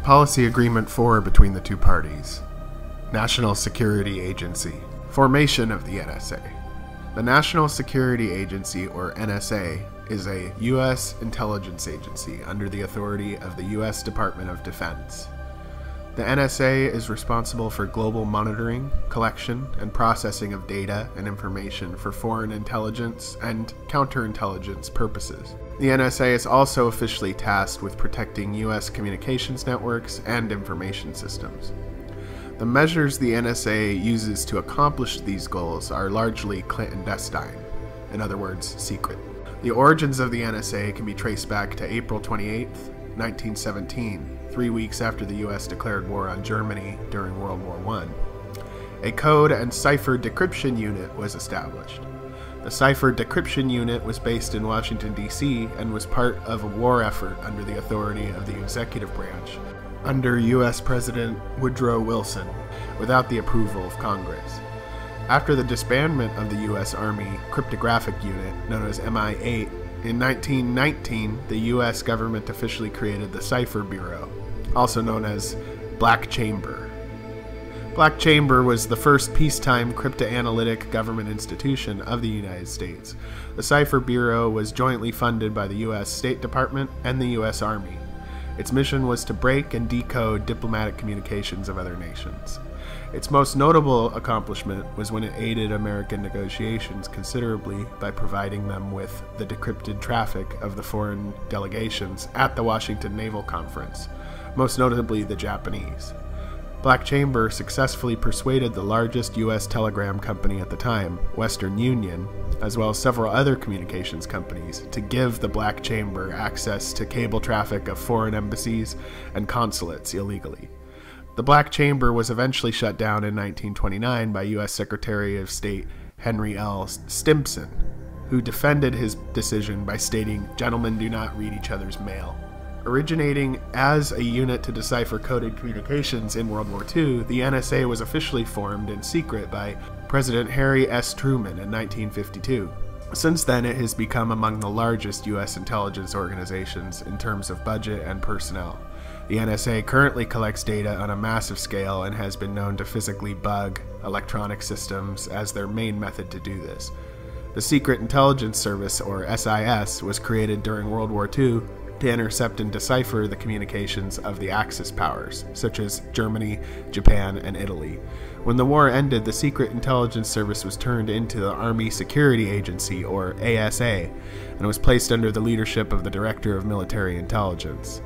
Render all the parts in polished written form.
Policy Agreement 4 between the two parties. National Security Agency. Formation of the NSA. The National Security Agency, or NSA, is a U.S. intelligence agency under the authority of the U.S. Department of Defense. The NSA is responsible for global monitoring, collection, and processing of data and information for foreign intelligence and counterintelligence purposes. The NSA is also officially tasked with protecting U.S. communications networks and information systems. The measures the NSA uses to accomplish these goals are largely clandestine, in other words, secret. The origins of the NSA can be traced back to April 28, 1917, 3 weeks after the U.S. declared war on Germany during World War I. A code and cipher decryption unit was established. The cipher decryption unit was based in Washington, D.C., and was part of a war effort under the authority of the executive branch, under U.S. President Woodrow Wilson, without the approval of Congress. After the disbandment of the U.S. Army Cryptographic Unit, known as MI-8, in 1919, the U.S. government officially created the Cipher Bureau, also known as Black Chamber. Black Chamber was the first peacetime cryptanalytic government institution of the United States. The Cipher Bureau was jointly funded by the U.S. State Department and the U.S. Army. Its mission was to break and decode diplomatic communications of other nations. Its most notable accomplishment was when it aided American negotiations considerably by providing them with the decrypted traffic of the foreign delegations at the Washington Naval Conference, most notably the Japanese. Black Chamber successfully persuaded the largest U.S. telegram company at the time, Western Union, as well as several other communications companies, to give the Black Chamber access to cable traffic of foreign embassies and consulates illegally. The Black Chamber was eventually shut down in 1929 by U.S. Secretary of State Henry L. Stimson, who defended his decision by stating, "Gentlemen do not read each other's mail." Originating as a unit to decipher coded communications in World War II, the NSA was officially formed in secret by President Harry S. Truman in 1952. Since then, it has become among the largest U.S. intelligence organizations in terms of budget and personnel. The NSA currently collects data on a massive scale and has been known to physically bug electronic systems as their main method to do this. The Secret Intelligence Service, or SIS, was created during World War II to intercept and decipher the communications of the Axis powers, such as Germany, Japan, and Italy. When the war ended, the Secret Intelligence Service was turned into the Army Security Agency, or ASA, and was placed under the leadership of the Director of Military Intelligence.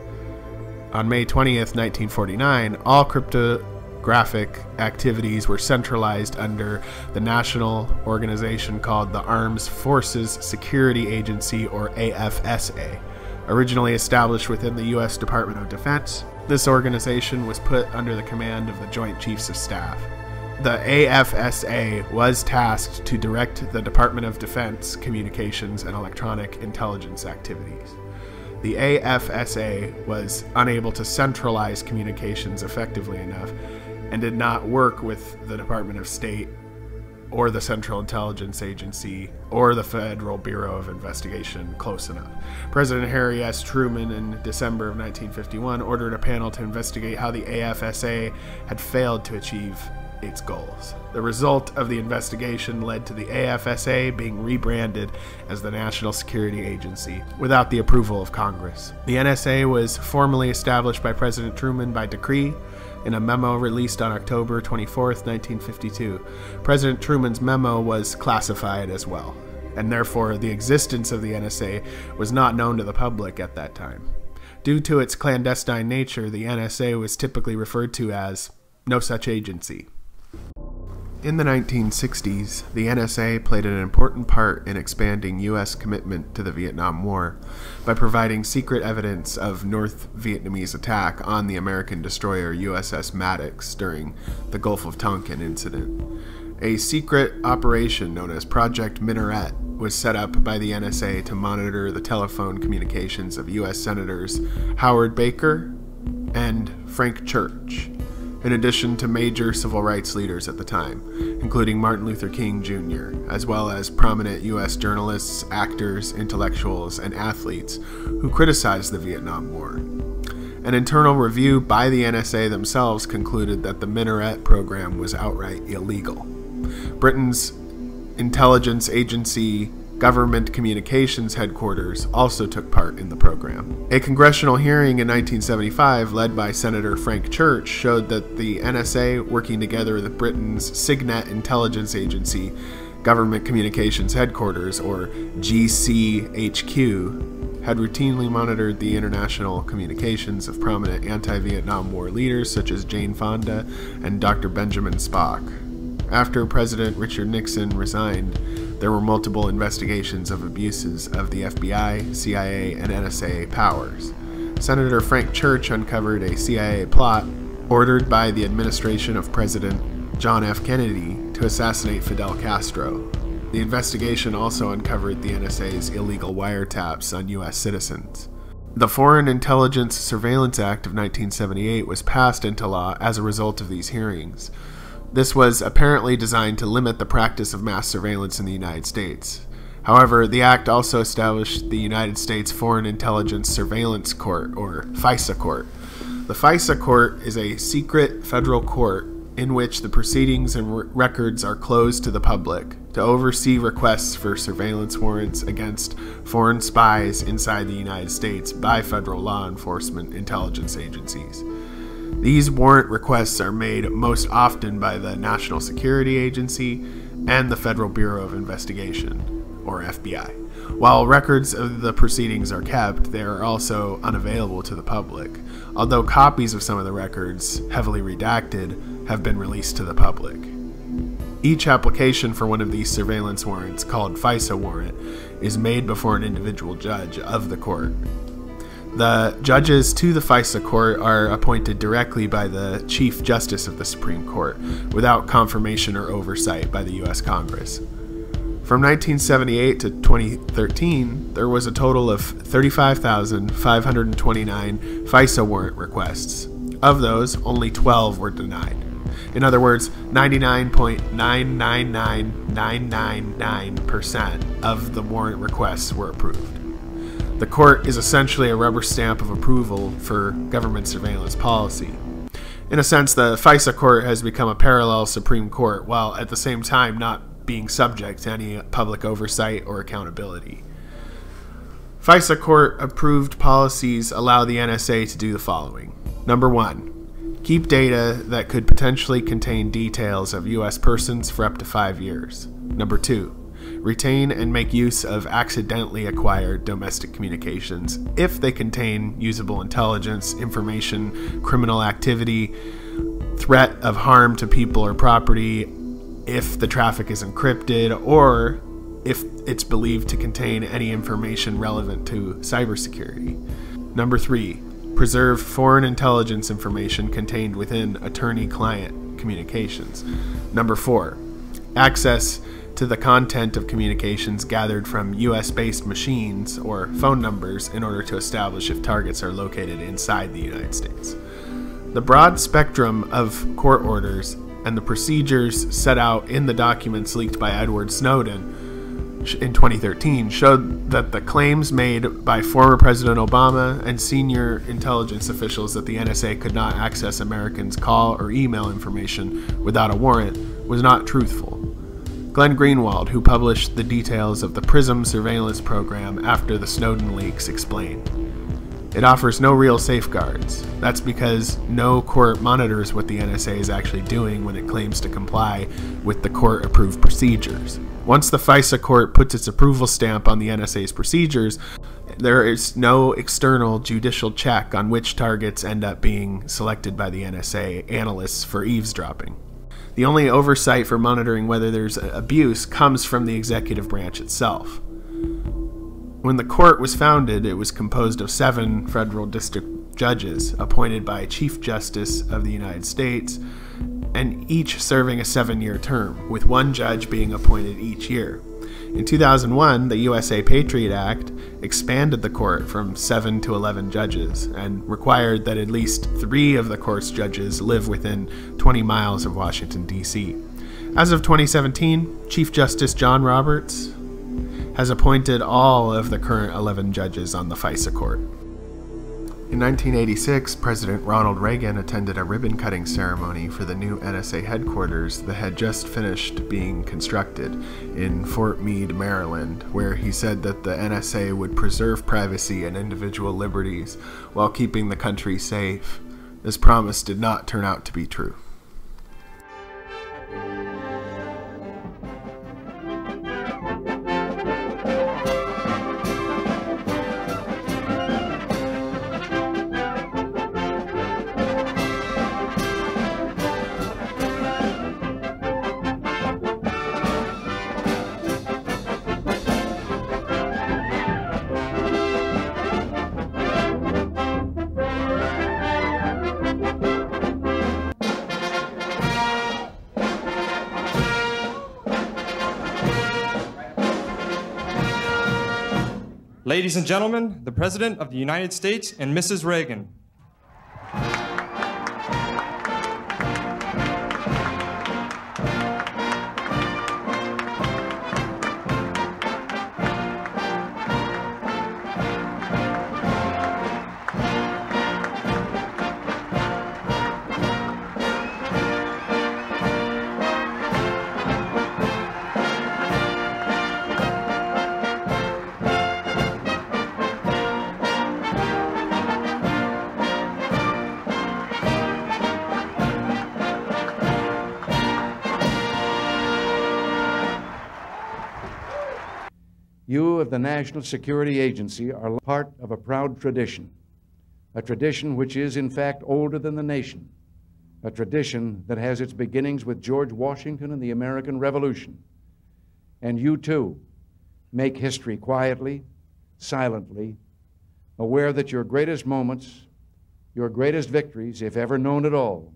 On May 20th, 1949, all cryptographic activities were centralized under the national organization called the Armed Forces Security Agency, or AFSA. Originally established within the U.S. Department of Defense, this organization was put under the command of the Joint Chiefs of Staff. The AFSA was tasked to direct the Department of Defense communications and electronic intelligence activities. The AFSA was unable to centralize communications effectively enough and did not work with the Department of State or the Central Intelligence Agency or the Federal Bureau of Investigation close enough. President Harry S. Truman in December of 1951 ordered a panel to investigate how the AFSA had failed to achieve its goals. The result of the investigation led to the AFSA being rebranded as the National Security Agency without the approval of Congress. The NSA was formally established by President Truman by decree in a memo released on October 24, 1952. President Truman's memo was classified as well, and therefore the existence of the NSA was not known to the public at that time. Due to its clandestine nature, the NSA was typically referred to as no such agency. In the 1960s, the NSA played an important part in expanding U.S. commitment to the Vietnam War by providing secret evidence of North Vietnamese attack on the American destroyer USS Maddox during the Gulf of Tonkin incident. A secret operation known as Project Minaret was set up by the NSA to monitor the telephone communications of U.S. Senators Howard Baker and Frank Church, in addition to major civil rights leaders at the time, including Martin Luther King Jr., as well as prominent U.S. journalists, actors, intellectuals, and athletes who criticized the Vietnam War. An internal review by the NSA themselves concluded that the Minaret program was outright illegal. Britain's intelligence agency Government Communications Headquarters also took part in the program. A congressional hearing in 1975, led by Senator Frank Church, showed that the NSA, working together with Britain's Signet Intelligence Agency Government Communications Headquarters, or GCHQ, had routinely monitored the international communications of prominent anti-Vietnam War leaders such as Jane Fonda and Dr. Benjamin Spock. After President Richard Nixon resigned, there were multiple investigations of abuses of the FBI, CIA, and NSA powers. Senator Frank Church uncovered a CIA plot ordered by the administration of President John F. Kennedy to assassinate Fidel Castro. The investigation also uncovered the NSA's illegal wiretaps on U.S. citizens. The Foreign Intelligence Surveillance Act of 1978 was passed into law as a result of these hearings. This was apparently designed to limit the practice of mass surveillance in the United States. However, the act also established the United States Foreign Intelligence Surveillance Court, or FISA Court. The FISA Court is a secret federal court in which the proceedings and records are closed to the public to oversee requests for surveillance warrants against foreign spies inside the United States by federal law enforcement intelligence agencies. These warrant requests are made most often by the National Security Agency and the Federal Bureau of Investigation, or FBI. While records of the proceedings are kept, they are also unavailable to the public, although copies of some of the records, heavily redacted, have been released to the public. Each application for one of these surveillance warrants, called FISA warrant, is made before an individual judge of the court. The judges to the FISA court are appointed directly by the Chief Justice of the Supreme Court, without confirmation or oversight by the U.S. Congress. From 1978 to 2013, there was a total of 35,529 FISA warrant requests. Of those, only 12 were denied. In other words, 99.999999% of the warrant requests were approved. The court is essentially a rubber stamp of approval for government surveillance policy. In a sense, the FISA court has become a parallel Supreme Court, while at the same time not being subject to any public oversight or accountability. FISA court-approved policies allow the NSA to do the following. Number 1. Keep data that could potentially contain details of U.S. persons for up to 5 years. Number 2. Retain and make use of accidentally acquired domestic communications if they contain usable intelligence, information, criminal activity, threat of harm to people or property, if the traffic is encrypted, or if it's believed to contain any information relevant to cybersecurity. Number 3. Preserve foreign intelligence information contained within attorney-client communications. Number 4. Access to the content of communications gathered from US-based machines or phone numbers in order to establish if targets are located inside the United States. The broad spectrum of court orders and the procedures set out in the documents leaked by Edward Snowden in 2013 showed that the claims made by former President Obama and senior intelligence officials that the NSA could not access Americans' call or email information without a warrant was not truthful. Glenn Greenwald, who published the details of the PRISM surveillance program after the Snowden leaks, explained, "It offers no real safeguards. That's because no court monitors what the NSA is actually doing when it claims to comply with the court-approved procedures. Once the FISA court puts its approval stamp on the NSA's procedures, there is no external judicial check on which targets end up being selected by the NSA analysts for eavesdropping. The only oversight for monitoring whether there's abuse comes from the executive branch itself. When the court was founded, it was composed of 7 federal district judges appointed by Chief Justice of the United States, and each serving a 7-year term, with 1 judge being appointed each year. In 2001, the USA Patriot Act expanded the court from 7 to 11 judges and required that at least 3 of the court's judges live within 20 miles of Washington, D.C. As of 2017, Chief Justice John Roberts has appointed all of the current 11 judges on the FISA court. In 1986, President Ronald Reagan attended a ribbon-cutting ceremony for the new NSA headquarters that had just finished being constructed in Fort Meade, Maryland, where he said that the NSA would preserve privacy and individual liberties while keeping the country safe. This promise did not turn out to be true. Ladies and gentlemen, the President of the United States and Mrs. Reagan. You of the National Security Agency are part of a proud tradition, a tradition which is in fact older than the nation, a tradition that has its beginnings with George Washington and the American Revolution. And you too make history quietly, silently, aware that your greatest moments, your greatest victories, if ever known at all,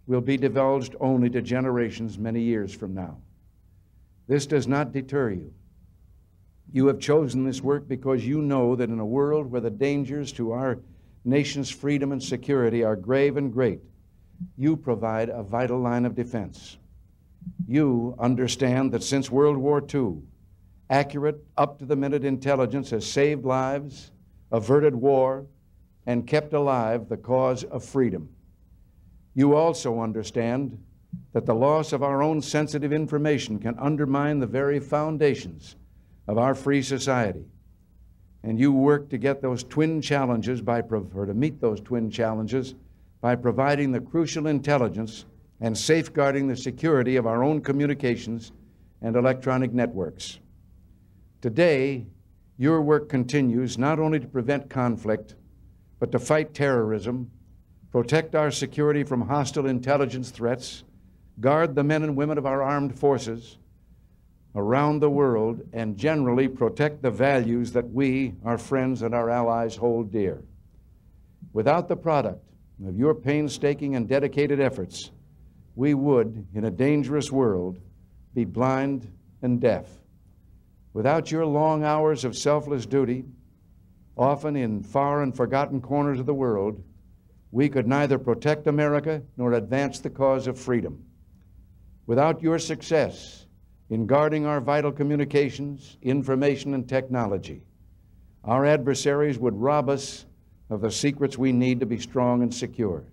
will be divulged only to generations many years from now. This does not deter you. You have chosen this work because you know that in a world where the dangers to our nation's freedom and security are grave and great, you provide a vital line of defense. You understand that since World War II, accurate, up-to-the-minute intelligence has saved lives, averted war, and kept alive the cause of freedom. You also understand that the loss of our own sensitive information can undermine the very foundations of our free society. And you work to get those twin challenges to meet those twin challenges by providing the crucial intelligence and safeguarding the security of our own communications and electronic networks. Today, your work continues not only to prevent conflict, but to fight terrorism, protect our security from hostile intelligence threats, guard the men and women of our armed forces around the world, and generally protect the values that we, our friends, and our allies hold dear. Without the product of your painstaking and dedicated efforts, we would, in a dangerous world, be blind and deaf. Without your long hours of selfless duty, often in far and forgotten corners of the world, we could neither protect America nor advance the cause of freedom. Without your success in guarding our vital communications, information, and technology, our adversaries would rob us of the secrets we need to be strong and secure.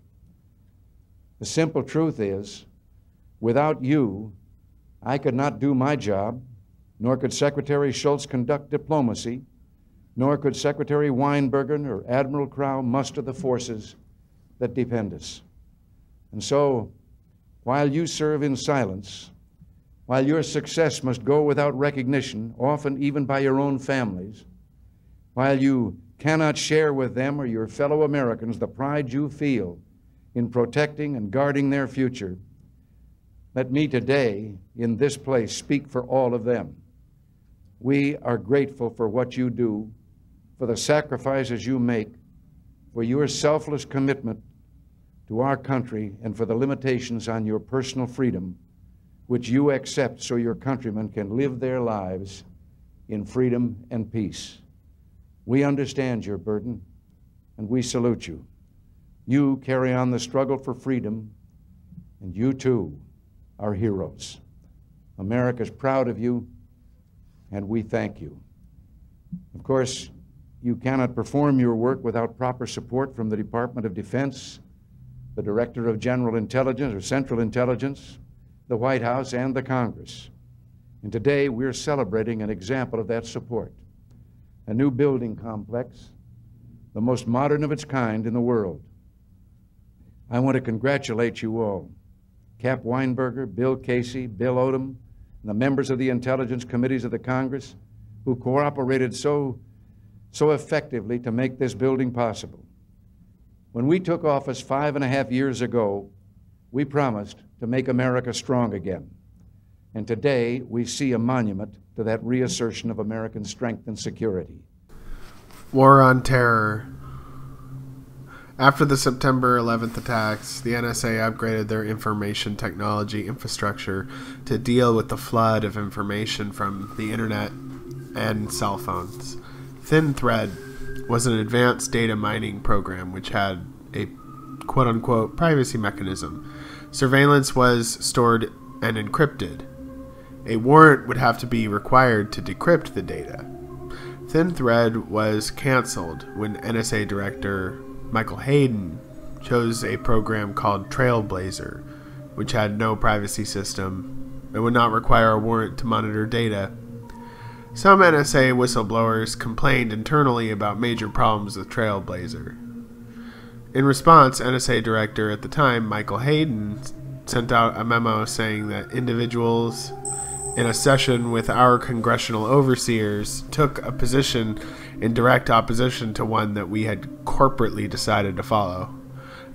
The simple truth is, without you, I could not do my job, nor could Secretary Shultz conduct diplomacy, nor could Secretary Weinberger or Admiral Crowe muster the forces that defend us. And so, while you serve in silence, while your success must go without recognition, often even by your own families, while you cannot share with them or your fellow Americans the pride you feel in protecting and guarding their future, let me today, in this place, speak for all of them. We are grateful for what you do, for the sacrifices you make, for your selfless commitment to our country, and for the limitations on your personal freedom, which you accept so your countrymen can live their lives in freedom and peace. We understand your burden, and we salute you. You carry on the struggle for freedom, and you too are heroes. America's proud of you, and we thank you. Of course, you cannot perform your work without proper support from the Department of Defense, the Director of General Intelligence or Central Intelligence, the White House, and the Congress. And today we're celebrating an example of that support. A new building complex, the most modern of its kind in the world. I want to congratulate you all, Cap Weinberger, Bill Casey, Bill Odom, and the members of the intelligence committees of the Congress who cooperated so effectively to make this building possible. When we took office 5.5 years ago, we promised to make America strong again. And today, we see a monument to that reassertion of American strength and security. War on Terror. After the September 11th attacks, the NSA upgraded their information technology infrastructure to deal with the flood of information from the internet and cell phones. ThinThread was an advanced data mining program which had a quote-unquote privacy mechanism. Surveillance was stored and encrypted. A warrant would have to be required to decrypt the data. ThinThread was canceled when NSA Director Michael Hayden chose a program called Trailblazer, which had no privacy system and would not require a warrant to monitor data. Some NSA whistleblowers complained internally about major problems with Trailblazer. In response, NSA Director at the time, Michael Hayden, sent out a memo saying that individuals in a session with our congressional overseers took a position in direct opposition to one that we had corporately decided to follow.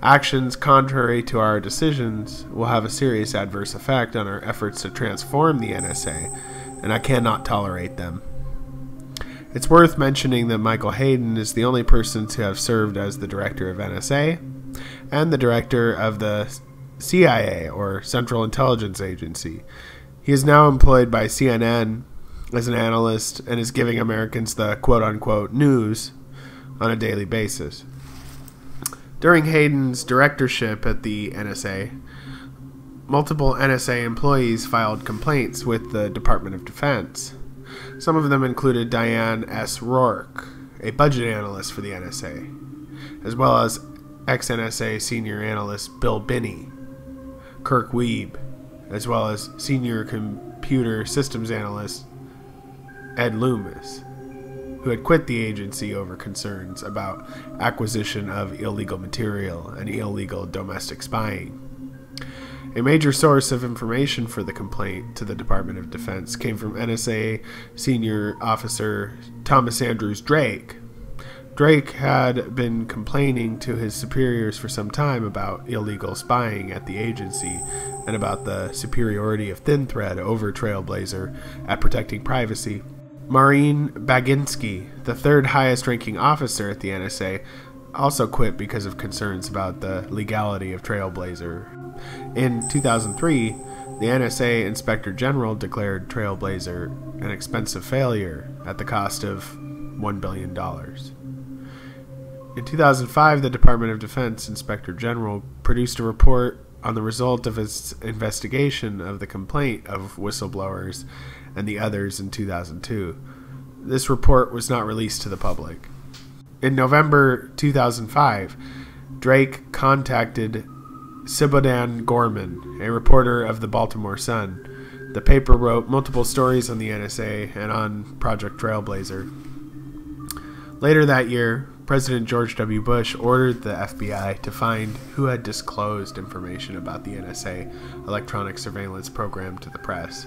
Actions contrary to our decisions will have a serious adverse effect on our efforts to transform the NSA, and I cannot tolerate them. It's worth mentioning that Michael Hayden is the only person to have served as the director of NSA and the director of the CIA, or Central Intelligence Agency. He is now employed by CNN as an analyst and is giving Americans the quote-unquote news on a daily basis. During Hayden's directorship at the NSA, multiple NSA employees filed complaints with the Department of Defense. Some of them included Diane S. Rourke, a budget analyst for the NSA, as well as ex-NSA senior analyst Bill Binney, Kirk Wiebe, as well as senior computer systems analyst Ed Loomis, who had quit the agency over concerns about acquisition of illegal material and illegal domestic spying. A major source of information for the complaint to the Department of Defense came from NSA senior officer Thomas Andrews Drake. Drake had been complaining to his superiors for some time about illegal spying at the agency and about the superiority of ThinThread over Trailblazer at protecting privacy. Maureen Baginski, the third highest ranking officer at the NSA, also quit because of concerns about the legality of Trailblazer. In 2003, the NSA Inspector General declared Trailblazer an expensive failure at the cost of $1 billion. In 2005, the Department of Defense Inspector General produced a report on the result of its investigation of the complaint of whistleblowers and the others in 2002. This report was not released to the public. In November 2005, Drake contacted Sibodan Gorman, a reporter of the Baltimore Sun. The paper wrote multiple stories on the NSA and on Project Trailblazer. Later that year, President George W. Bush ordered the FBI to find who had disclosed information about the NSA electronic surveillance program to the press.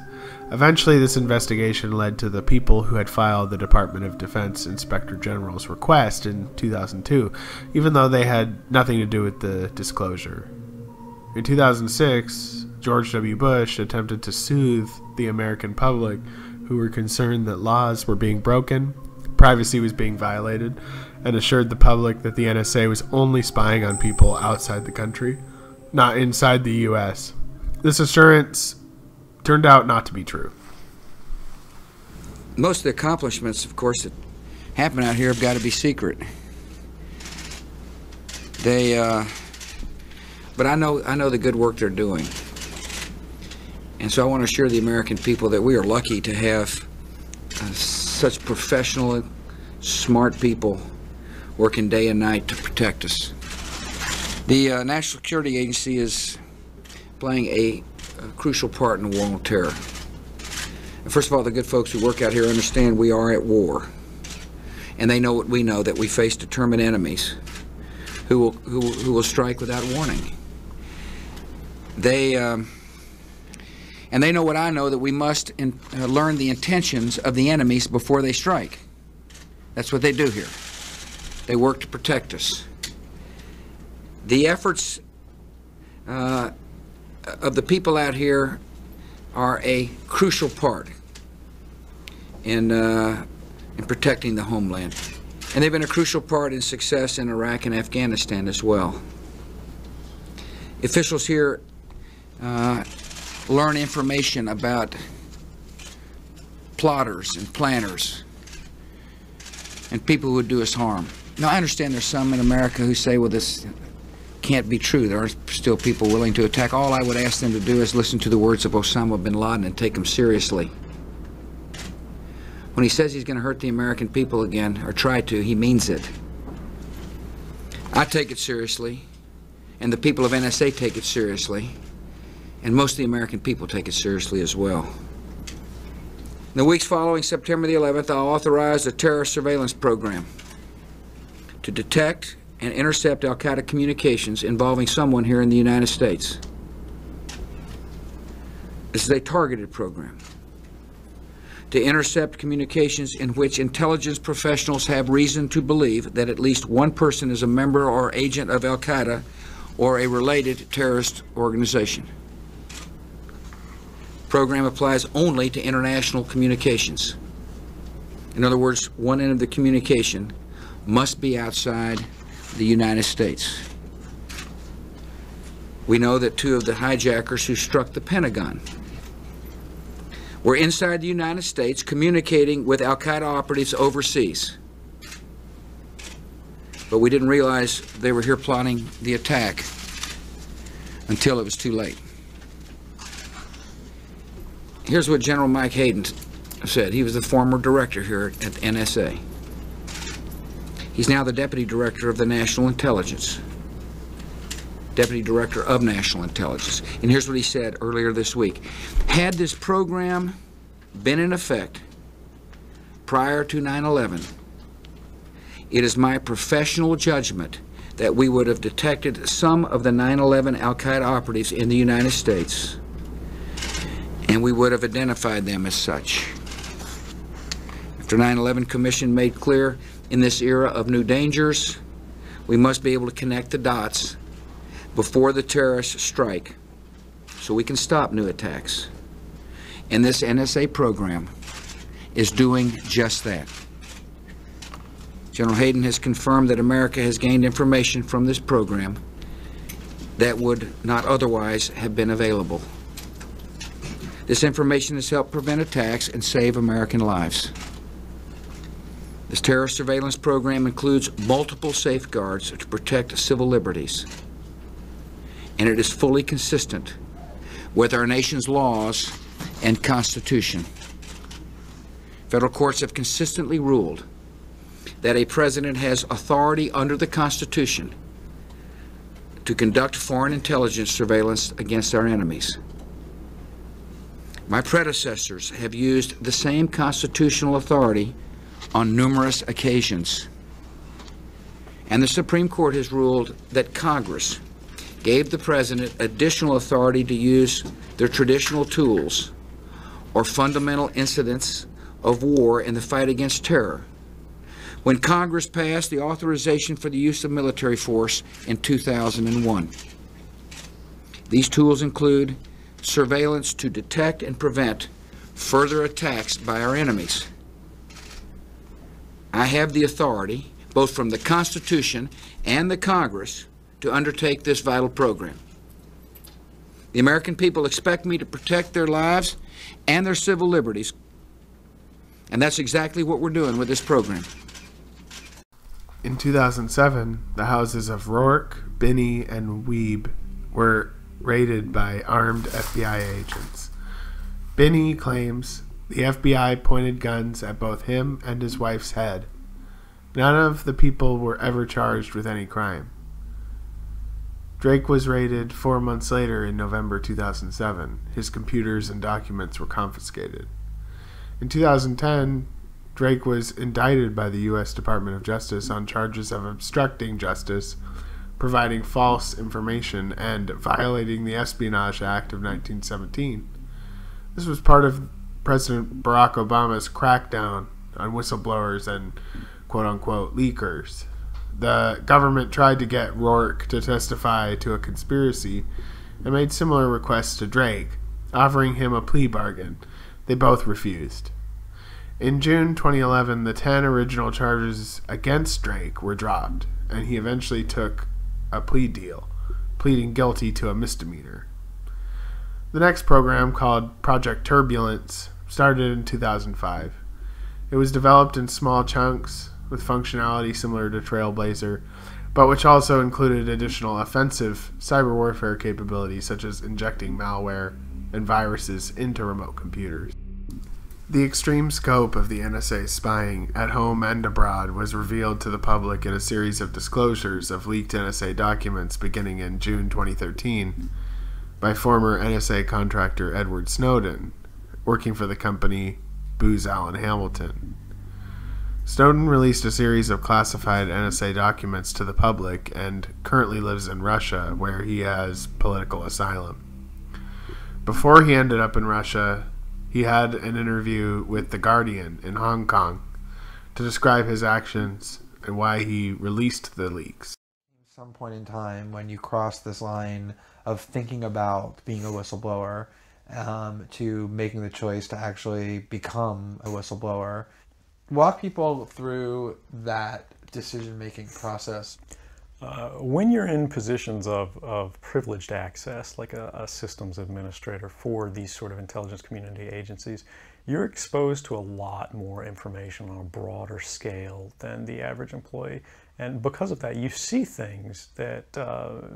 Eventually, this investigation led to the people who had filed the Department of Defense Inspector General's request in 2002, even though they had nothing to do with the disclosure. In 2006, George W. Bush attempted to soothe the American public who were concerned that laws were being broken, privacy was being violated, and assured the public that the NSA was only spying on people outside the country, not inside the U.S. This assurance turned out not to be true. Most of the accomplishments, of course, that happen out here have got to be secret. But I know the good work they're doing. And so I want to assure the American people that we are lucky to have such professional, smart people working day and night to protect us. The National Security Agency is playing a crucial part in the war on terror. First of all, the good folks who work out here understand we are at war, and they know what we know, that we face determined enemies who will strike without warning. And they know what I know, that we must learn the intentions of the enemies before they strike. That's what they do here. They work to protect us. The efforts of the people out here are a crucial part in protecting the homeland. And they've been a crucial part in success in Iraq and Afghanistan as well. Officials here learn information about plotters and planners and people who would do us harm. Now, I understand there's some in America who say, well, this can't be true. There are still people willing to attack. All I would ask them to do is listen to the words of Osama bin Laden and take them seriously. When he says he's going to hurt the American people again, or try to, he means it. I take it seriously, and the people of NSA take it seriously, and most of the American people take it seriously as well. In the weeks following September the 11th, I authorized a terrorist surveillance program to detect and intercept al-Qaeda communications involving someone here in the United States. This is a targeted program to intercept communications in which intelligence professionals have reason to believe that at least one person is a member or agent of al-Qaeda or a related terrorist organization. The program applies only to international communications. In other words, one end of the communication must be outside the United States. We know that two of the hijackers who struck the Pentagon were inside the United States communicating with al-Qaeda operatives overseas. But we didn't realize they were here plotting the attack until it was too late. Here's what General Mike Hayden said. He was the former director here at NSA. He's now the Deputy Director of the National Intelligence. Deputy Director of National Intelligence. And here's what he said earlier this week. Had this program been in effect prior to 9/11, it is my professional judgment that we would have detected some of the 9/11 al-Qaeda operatives in the United States, and we would have identified them as such. After 9/11 Commission made clear, in this era of new dangers, we must be able to connect the dots before the terrorists strike so we can stop new attacks. And this NSA program is doing just that. General Hayden has confirmed that America has gained information from this program that would not otherwise have been available. This information has helped prevent attacks and save American lives. This terrorist surveillance program includes multiple safeguards to protect civil liberties, and it is fully consistent with our nation's laws and Constitution. Federal courts have consistently ruled that a president has authority under the Constitution to conduct foreign intelligence surveillance against our enemies. My predecessors have used the same constitutional authority on numerous occasions. And the Supreme Court has ruled that Congress gave the President additional authority to use their traditional tools or fundamental incidents of war in the fight against terror when Congress passed the authorization for the use of military force in 2001. These tools include surveillance to detect and prevent further attacks by our enemies. I have the authority, both from the Constitution and the Congress, to undertake this vital program. The American people expect me to protect their lives and their civil liberties, and that's exactly what we're doing with this program. In 2007, the houses of Rourke, Binney, and Wiebe were raided by armed FBI agents. Binney claims the FBI pointed guns at both him and his wife's head, None of the people were ever charged with any crime. Drake was raided 4 months later in November 2007. His computers and documents were confiscated. In 2010, Drake was indicted by the U.S. Department of Justice on charges of obstructing justice, providing false information, and violating the Espionage Act of 1917. This was part of President Barack Obama's crackdown on whistleblowers and quote-unquote leakers. The government tried to get Rourke to testify to a conspiracy and made similar requests to Drake, offering him a plea bargain. They both refused. In June 2011, the 10 original charges against Drake were dropped, and he eventually took a plea deal, pleading guilty to a misdemeanor. The next program, called Project Turbulence, started in 2005. It was developed in small chunks with functionality similar to Trailblazer, but which also included additional offensive cyber warfare capabilities such as injecting malware and viruses into remote computers. The extreme scope of the NSA spying at home and abroad was revealed to the public in a series of disclosures of leaked NSA documents beginning in June 2013 by former NSA contractor Edward Snowden, working for the company Booz Allen Hamilton. Snowden released a series of classified NSA documents to the public and currently lives in Russia, where he has political asylum. Before he ended up in Russia, he had an interview with The Guardian in Hong Kong to describe his actions and why he released the leaks. At some point in time, when you cross this line of thinking about being a whistleblower to making the choice to actually become a whistleblower, walk people through that decision-making process. When you're in positions of privileged access, like a systems administrator for these sort of intelligence community agencies, you're exposed to a lot more information on a broader scale than the average employee. And because of that, you see things that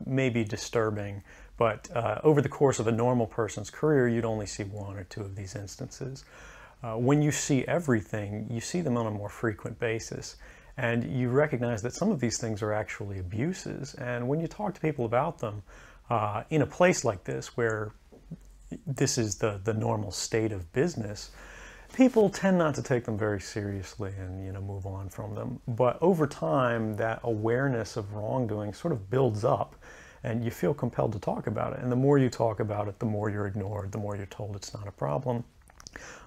may be disturbing, but over the course of a normal person's career, you'd only see 1 or 2 of these instances. When you see everything, you see them on a more frequent basis. And you recognize that some of these things are actually abuses. And when you talk to people about them, in a place like this, where this is the normal state of business, people tend not to take them very seriously and move on from them. But over time, that awareness of wrongdoing sort of builds up, and you feel compelled to talk about it. And the more you talk about it, the more you're ignored, the more you're told it's not a problem.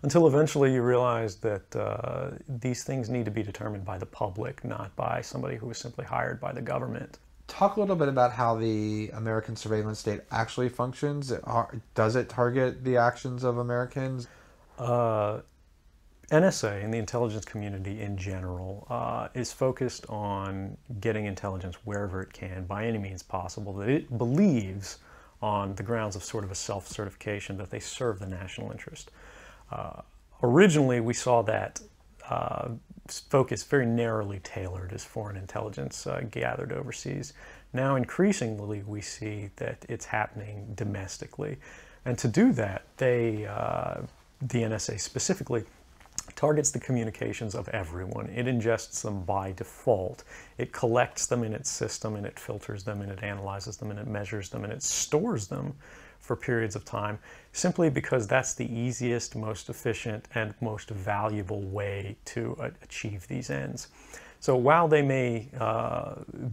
Until eventually you realize that these things need to be determined by the public, not by somebody who is simply hired by the government. Talk a little bit about how the American surveillance state actually functions. Does it target the actions of Americans? NSA and the intelligence community in general is focused on getting intelligence wherever it can, by any means possible, that it believes on the grounds of sort of a self-certification that they serve the national interest. Originally, we saw that focus very narrowly tailored as foreign intelligence gathered overseas. Now, increasingly, we see that it's happening domestically. And to do that, the NSA specifically targets the communications of everyone. It ingests them by default. It collects them in its system, and it filters them, and it analyzes them, and it measures them, and it stores them for periods of time, simply because that's the easiest, most efficient, and most valuable way to achieve these ends. So while they may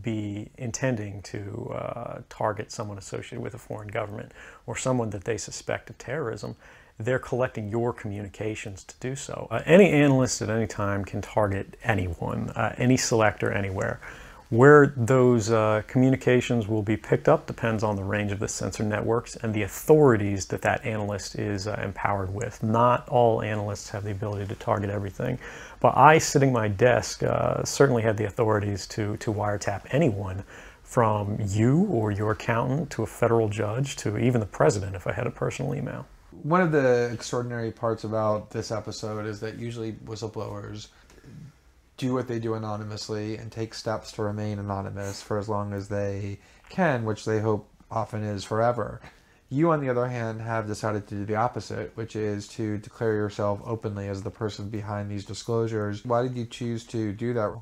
be intending to target someone associated with a foreign government or someone that they suspect of terrorism, they're collecting your communications to do so. Any analyst at any time can target anyone, any selector anywhere. Where those communications will be picked up depends on the range of the sensor networks and the authorities that that analyst is empowered with. Not all analysts have the ability to target everything, but I, sitting at my desk, certainly had the authorities to wiretap anyone, from you or your accountant to a federal judge to even the president if I had a personal email. One of the extraordinary parts about this episode is that usually whistleblowers do what they do anonymously and take steps to remain anonymous for as long as they can, which they hope often is forever. You, on the other hand, have decided to do the opposite, which is to declare yourself openly as the person behind these disclosures. Why did you choose to do that?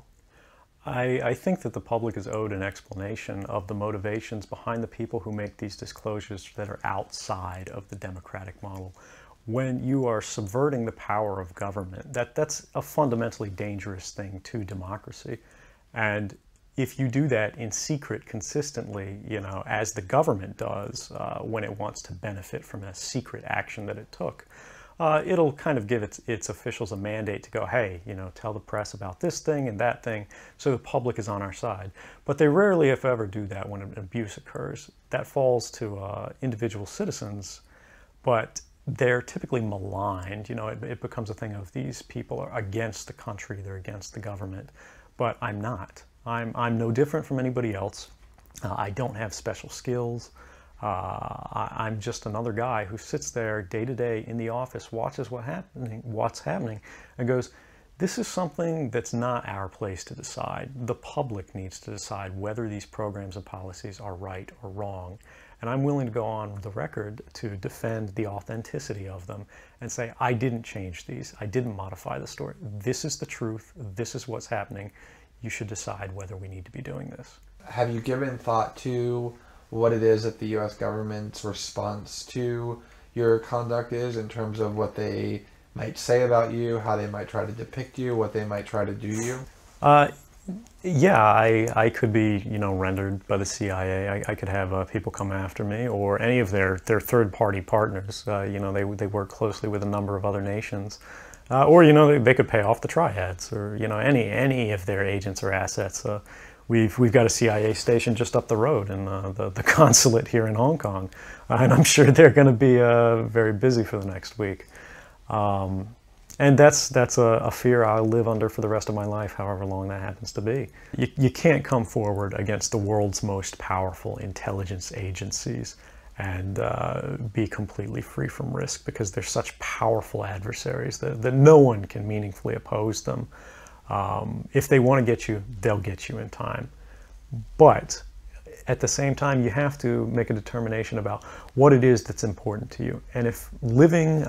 I think that the public is owed an explanation of the motivations behind the people who make these disclosures that are outside of the democratic model. When you are subverting the power of government, that's a fundamentally dangerous thing to democracy. And if you do that in secret consistently, you know, as the government does when it wants to benefit from a secret action that it took, it'll kind of give its officials a mandate to go, hey, you know, tell the press about this thing and that thing, so the public is on our side. But they rarely, if ever, do that when an abuse occurs. That falls to individual citizens, but they're typically maligned. You know, it becomes a thing of these people are against the country, they're against the government. But I'm not. I'm no different from anybody else. I don't have special skills. I'm just another guy who sits there day to day in the office, watches what's happening, and goes, this is something that's not our place to decide. The public needs to decide whether these programs and policies are right or wrong. And I'm willing to go on the record to defend the authenticity of them and say, I didn't change these. I didn't modify the story. This is the truth. This is what's happening. You should decide whether we need to be doing this. Have you given thought to what it is that the U.S. government's response to your conduct is in terms of what they might say about you, how they might try to depict you, what they might try to do to you? Yeah, I could be, you know, rendered by the CIA. I could have people come after me, or any of their third-party partners. You know, they work closely with a number of other nations. Or, you know, they could pay off the triads, or, you know, any of their agents or assets. We've got a CIA station just up the road in the consulate here in Hong Kong, and I'm sure they're going to be very busy for the next week. And that's a fear I'll live under for the rest of my life, however long that happens to be. You can't come forward against the world's most powerful intelligence agencies and be completely free from risk, because they're such powerful adversaries that no one can meaningfully oppose them. If they want to get you, they'll get you in time. But at the same time, you have to make a determination about what it is that's important to you. And if living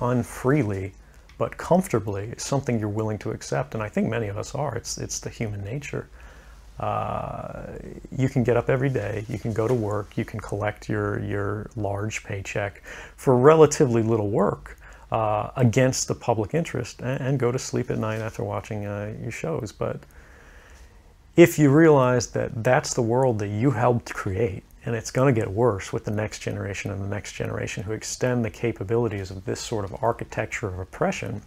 unfreely but comfortably is something you're willing to accept, and I think many of us are, it's the human nature. You can get up every day, you can go to work, you can collect your large paycheck for relatively little work against the public interest, and go to sleep at night after watching your shows. But if you realize that that's the world that you helped create, and it's going to get worse with the next generation and the next generation who extend the capabilities of this sort of architecture of oppression,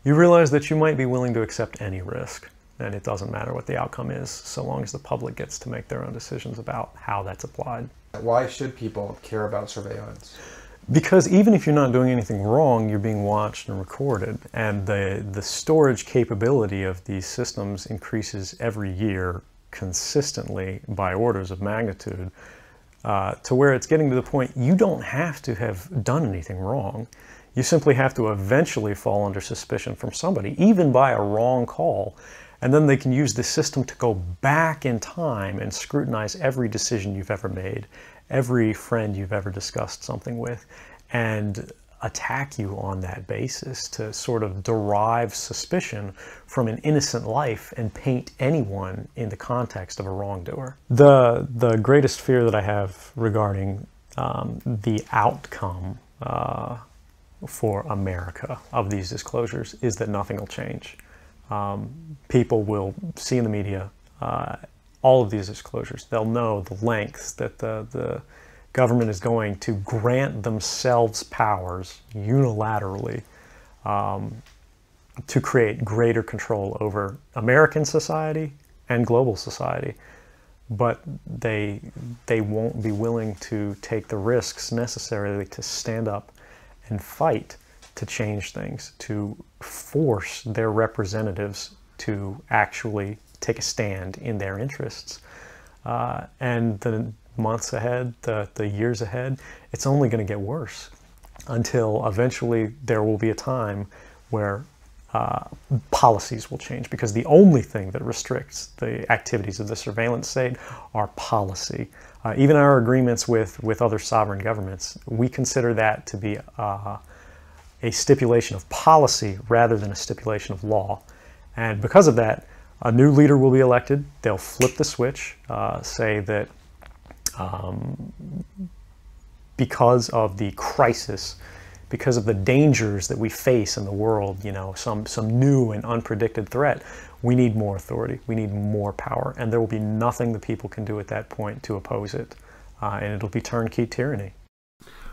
you realize that you might be willing to accept any risk. And it doesn't matter what the outcome is, so long as the public gets to make their own decisions about how that's applied. Why should people care about surveillance? Because even if you're not doing anything wrong, you're being watched and recorded. And the storage capability of these systems increases every year consistently by orders of magnitude, to where it's getting to the point you don't have to have done anything wrong. You simply have to eventually fall under suspicion from somebody, even by a wrong call. And then they can use the system to go back in time and scrutinize every decision you've ever made, every friend you've ever discussed something with, and attack you on that basis to sort of derive suspicion from an innocent life and paint anyone in the context of a wrongdoer. The greatest fear that I have regarding the outcome for America of these disclosures is that nothing will change. People will see in the media all of these disclosures. They'll know the lengths that the government is going to grant themselves powers unilaterally to create greater control over American society and global society. But they won't be willing to take the risks necessarily to stand up and fight to change things, to force their representatives to actually take a stand in their interests. And the months ahead, the years ahead, it's only going to get worse until eventually there will be a time where policies will change, because the only thing that restricts the activities of the surveillance state are policy. Even our agreements with other sovereign governments, we consider that to be a stipulation of policy rather than a stipulation of law. And because of that, a new leader will be elected. They'll flip the switch, say that because of the crisis, because of the dangers that we face in the world, you know, some new and unpredicted threat, we need more authority, we need more power, and there will be nothing the people can do at that point to oppose it, and it'll be turnkey tyranny.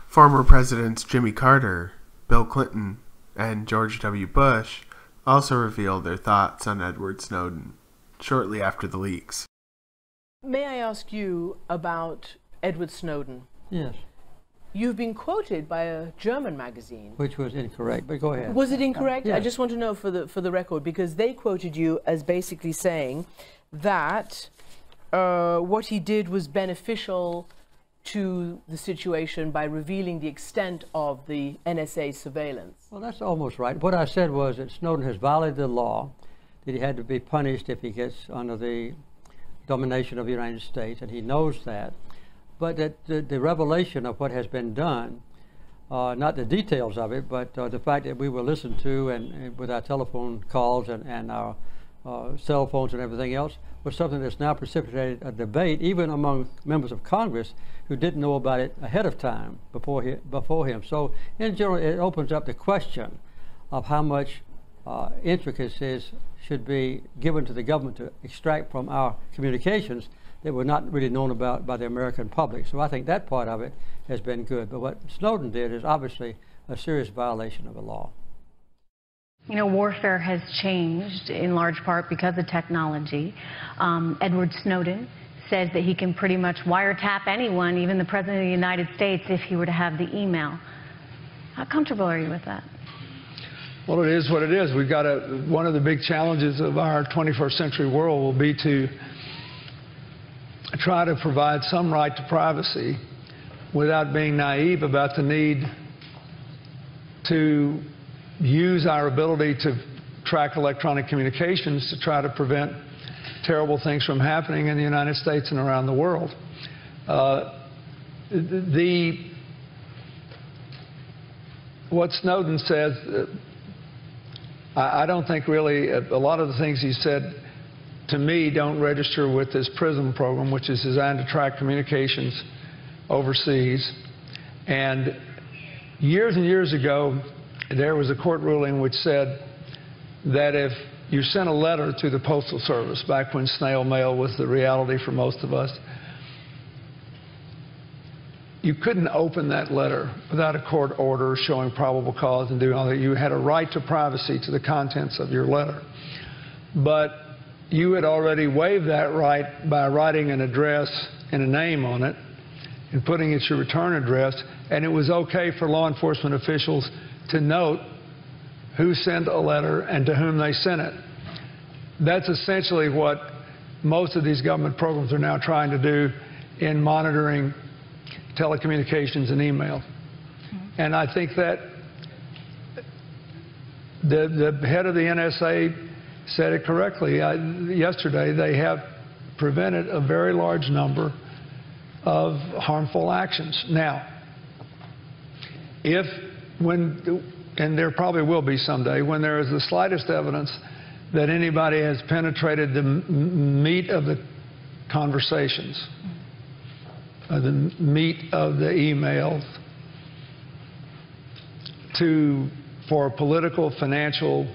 Former Presidents Jimmy Carter, Bill Clinton, and George W. Bush also revealed their thoughts on Edward Snowden shortly after the leaks. May I ask you about Edward Snowden? Yes. You've been quoted by a German magazine. Which was incorrect, but go ahead. Was it incorrect? Yes. I just want to know for the record, because they quoted you as basically saying that what he did was beneficial to the situation by revealing the extent of the NSA surveillance. Well, that's almost right. What I said was that Snowden has violated the law, that he had to be punished if he gets under the domination of the United States, and he knows that. But that the revelation of what has been done, not the details of it, but the fact that we were listened to and with our telephone calls and our cell phones and everything else, was something that's now precipitated a debate even among members of Congress who didn't know about it ahead of time before him. So in general, it opens up the question of how much intricacies should be given to the government to extract from our communications that were not really known about by the American public. So I think that part of it has been good. But what Snowden did is obviously a serious violation of the law. You know, warfare has changed in large part because of technology. Edward Snowden says that he can pretty much wiretap anyone, even the President of the United States, if he were to have the email. How comfortable are you with that? Well, it is what it is. We've got one of the big challenges of our 21st century world will be to try to provide some right to privacy without being naive about the need to use our ability to track electronic communications to try to prevent terrible things from happening in the United States and around the world. What Snowden says, I don't think really a lot of the things he said to me don't register with this PRISM program, which is designed to track communications overseas. And years ago, there was a court ruling which said that if you sent a letter to the Postal Service, back when snail mail was the reality for most of us, you couldn't open that letter without a court order showing probable cause and doing all that. You had a right to privacy to the contents of your letter. But you had already waived that right by writing an address and a name on it and putting it your return address, and it was okay for law enforcement officials to note who sent a letter and to whom they sent it. That's essentially what most of these government programs are now trying to do in monitoring telecommunications and email. And I think that the head of the NSA said it correctly yesterday. They have prevented a very large number of harmful actions. Now, and there probably will be someday, when there is the slightest evidence that anybody has penetrated the meat of the conversations, the meat of the emails, for political, financial,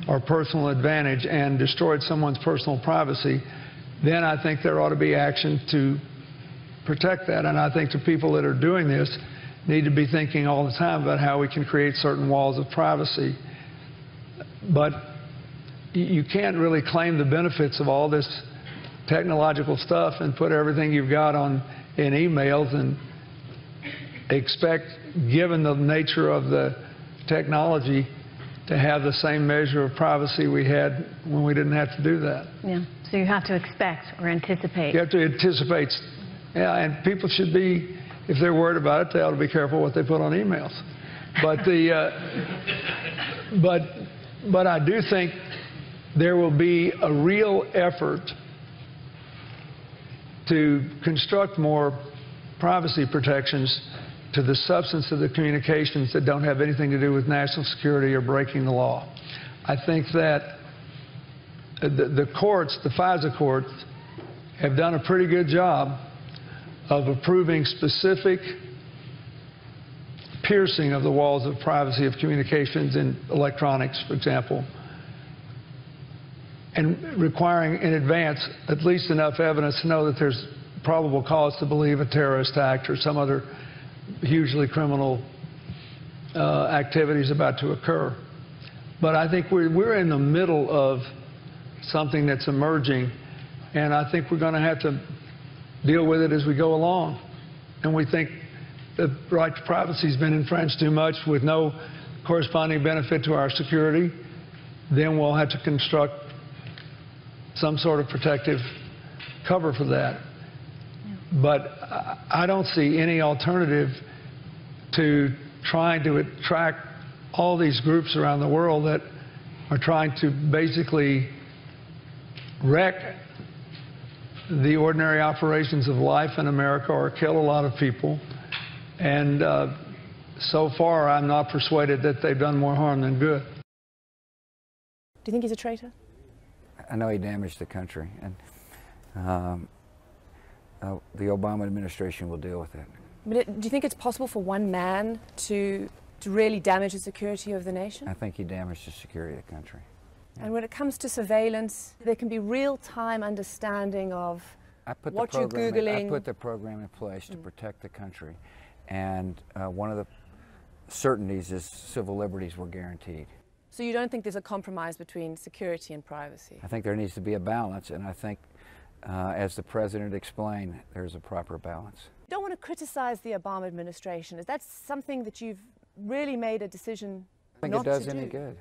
or personal advantage and destroyed someone's personal privacy, then I think there ought to be action to protect that. And I think the people that are doing this need to be thinking all the time about how we can create certain walls of privacy. But you can't really claim the benefits of all this technological stuff and put everything you've got in emails and expect, given the nature of the technology, to have the same measure of privacy we had when we didn't have to do that. Yeah. So you have to expect or anticipate. You have to anticipate. Yeah, and people should be, if they're worried about it, they ought to be careful what they put on emails. But but I do think there will be a real effort to construct more privacy protections to the substance of the communications that don't have anything to do with national security or breaking the law. I think that the courts, the FISA courts, have done a pretty good job of approving specific piercing of the walls of privacy of communications in electronics, for example, and requiring in advance at least enough evidence to know that there's probable cause to believe a terrorist act or some other hugely criminal activity is about to occur. But I think we're in the middle of something that's emerging, and I think we're going to have to deal with it as we go along. And we think the right to privacy has been infringed too much with no corresponding benefit to our security. Then we'll have to construct some sort of protective cover for that. But I don't see any alternative to trying to attract all these groups around the world that are trying to basically wreck the ordinary operations of life in America or kill a lot of people. And so far, I'm not persuaded that they've done more harm than good. Do you think he's a traitor? I know he damaged the country, and the Obama administration will deal with it. But do you think it's possible for one man to really damage the security of the nation? I think he damaged the security of the country. And when it comes to surveillance, there can be real-time understanding of what you're Googling. I put the program in place to protect the country. And one of the certainties is civil liberties were guaranteed. So you don't think there's a compromise between security and privacy? I think there needs to be a balance, and I think, as the President explained, there's a proper balance. You don't want to criticize the Obama administration. Is that something that you've really made a decision not to do? I think it does any good.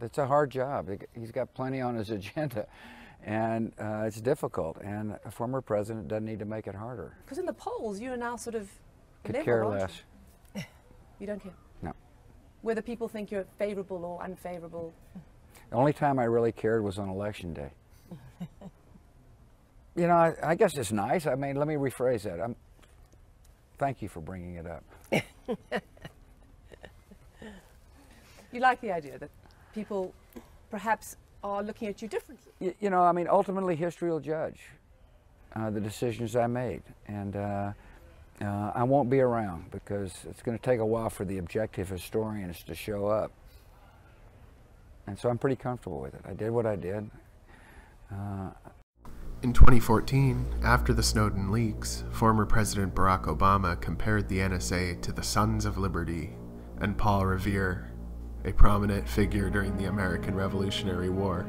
It's a hard job. He's got plenty on his agenda, and it's difficult, and a former president doesn't need to make it harder. Because in the polls, you are now sort of Could care less. You don't care? No. Whether people think you're favorable or unfavorable? The only time I really cared was on Election Day. You know, I guess it's nice. I mean, let me rephrase that. Thank you for bringing it up. You like the idea that people perhaps are looking at you differently? You know, I mean, ultimately history will judge the decisions I made. And I won't be around because it's going to take a while for the objective historians to show up. And so I'm pretty comfortable with it. I did what I did. In 2014, after the Snowden leaks, former President Barack Obama compared the NSA to the Sons of Liberty and Paul Revere, a prominent figure during the American Revolutionary War,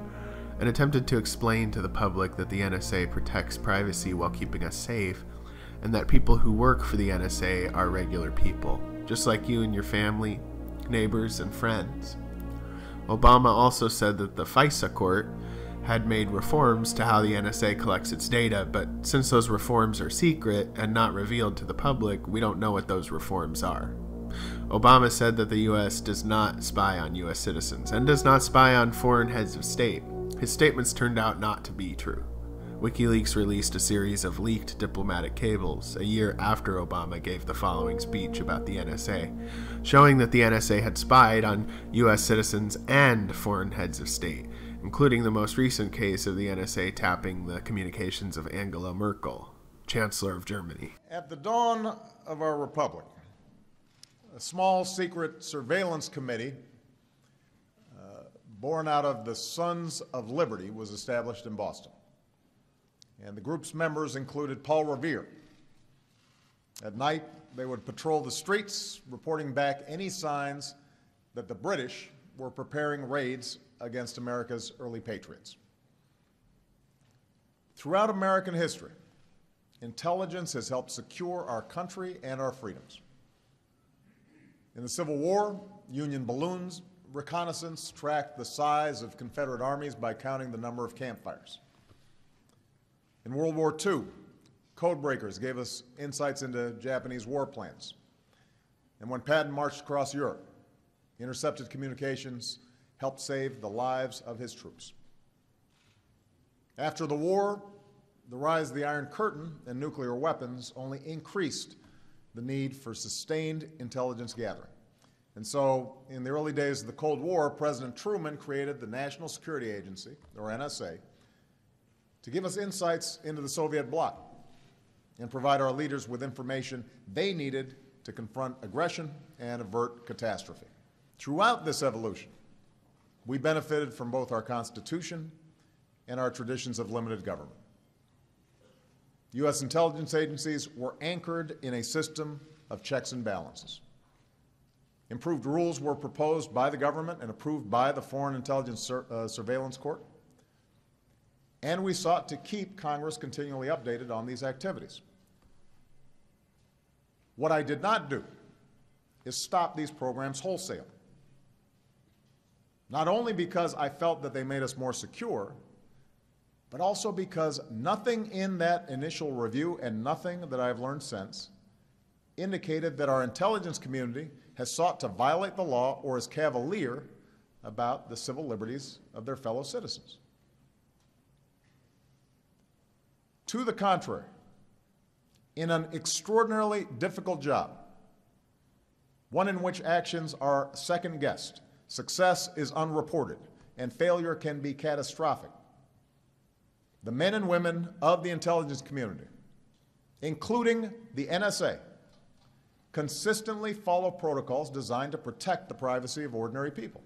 and attempted to explain to the public that the NSA protects privacy while keeping us safe, and that people who work for the NSA are regular people, just like you and your family, neighbors, and friends. Obama also said that the FISA court had made reforms to how the NSA collects its data, but since those reforms are secret and not revealed to the public, we don't know what those reforms are. Obama said that the U.S. does not spy on U.S. citizens and does not spy on foreign heads of state. His statements turned out not to be true. WikiLeaks released a series of leaked diplomatic cables a year after Obama gave the following speech about the NSA, showing that the NSA had spied on U.S. citizens and foreign heads of state, including the most recent case of the NSA tapping the communications of Angela Merkel, Chancellor of Germany. At the dawn of our republic, a small secret surveillance committee born out of the Sons of Liberty was established in Boston. And the group's members included Paul Revere. At night, they would patrol the streets, reporting back any signs that the British were preparing raids against America's early patriots. Throughout American history, intelligence has helped secure our country and our freedoms. In the Civil War, Union balloons reconnaissance tracked the size of Confederate armies by counting the number of campfires. In World War II, code breakers gave us insights into Japanese war plans. And when Patton marched across Europe, intercepted communications helped save the lives of his troops. After the war, the rise of the Iron Curtain and nuclear weapons only increased the need for sustained intelligence gathering. And so, in the early days of the Cold War, President Truman created the National Security Agency, or NSA, to give us insights into the Soviet bloc and provide our leaders with information they needed to confront aggression and avert catastrophe. Throughout this evolution, we benefited from both our Constitution and our traditions of limited government. U.S. intelligence agencies were anchored in a system of checks and balances. Improved rules were proposed by the government and approved by the Foreign Intelligence Surveillance Court, and we sought to keep Congress continually updated on these activities. What I did not do is stop these programs wholesale, not only because I felt that they made us more secure, but also because nothing in that initial review and nothing that I've learned since indicated that our intelligence community has sought to violate the law or is cavalier about the civil liberties of their fellow citizens. To the contrary, in an extraordinarily difficult job, one in which actions are second-guessed, success is unreported, and failure can be catastrophic, the men and women of the intelligence community, including the NSA, consistently follow protocols designed to protect the privacy of ordinary people.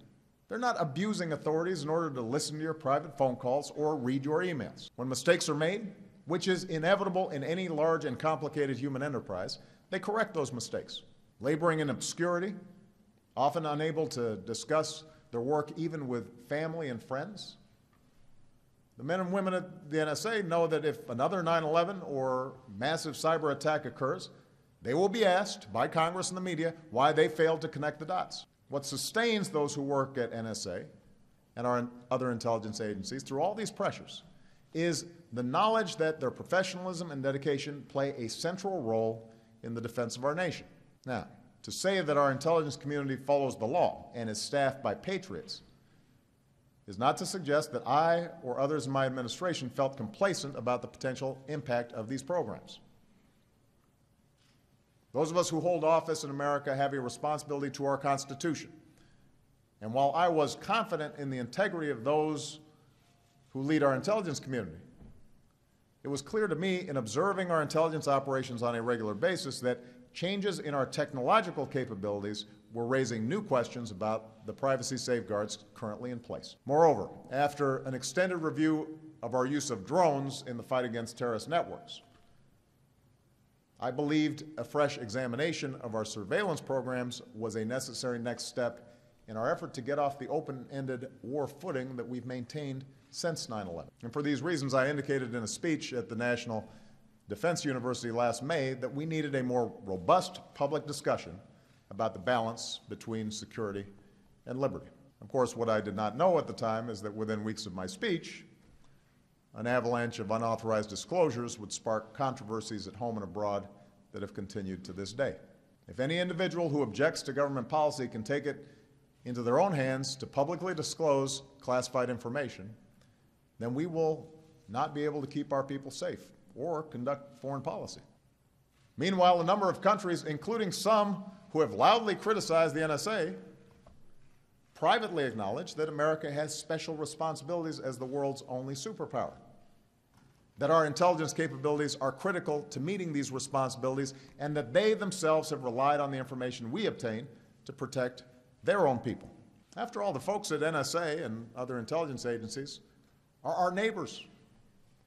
They're not abusing authorities in order to listen to your private phone calls or read your emails. When mistakes are made, which is inevitable in any large and complicated human enterprise, they correct those mistakes. Laboring in obscurity, often unable to discuss their work even with family and friends, the men and women at the NSA know that if another 9/11 or massive cyber attack occurs, they will be asked by Congress and the media why they failed to connect the dots. What sustains those who work at NSA and our other intelligence agencies through all these pressures is the knowledge that their professionalism and dedication play a central role in the defense of our nation. Now, to say that our intelligence community follows the law and is staffed by patriots is not to suggest that I or others in my administration felt complacent about the potential impact of these programs. Those of us who hold office in America have a responsibility to our Constitution. And while I was confident in the integrity of those who lead our intelligence community, it was clear to me in observing our intelligence operations on a regular basis that changes in our technological capabilities were raising new questions about the privacy safeguards currently in place. Moreover, after an extended review of our use of drones in the fight against terrorist networks, I believed a fresh examination of our surveillance programs was a necessary next step in our effort to get off the open-ended war footing that we've maintained since 9/11. And for these reasons, I indicated in a speech at the National Defense University last May that we needed a more robust public discussion about the balance between security and liberty. Of course, what I did not know at the time is that within weeks of my speech, an avalanche of unauthorized disclosures would spark controversies at home and abroad that have continued to this day. If any individual who objects to government policy can take it into their own hands to publicly disclose classified information, then we will not be able to keep our people safe or conduct foreign policy. Meanwhile, a number of countries, including some who have loudly criticized the NSA, privately acknowledge that America has special responsibilities as the world's only superpower, that our intelligence capabilities are critical to meeting these responsibilities, and that they themselves have relied on the information we obtain to protect their own people. After all, the folks at NSA and other intelligence agencies are our neighbors.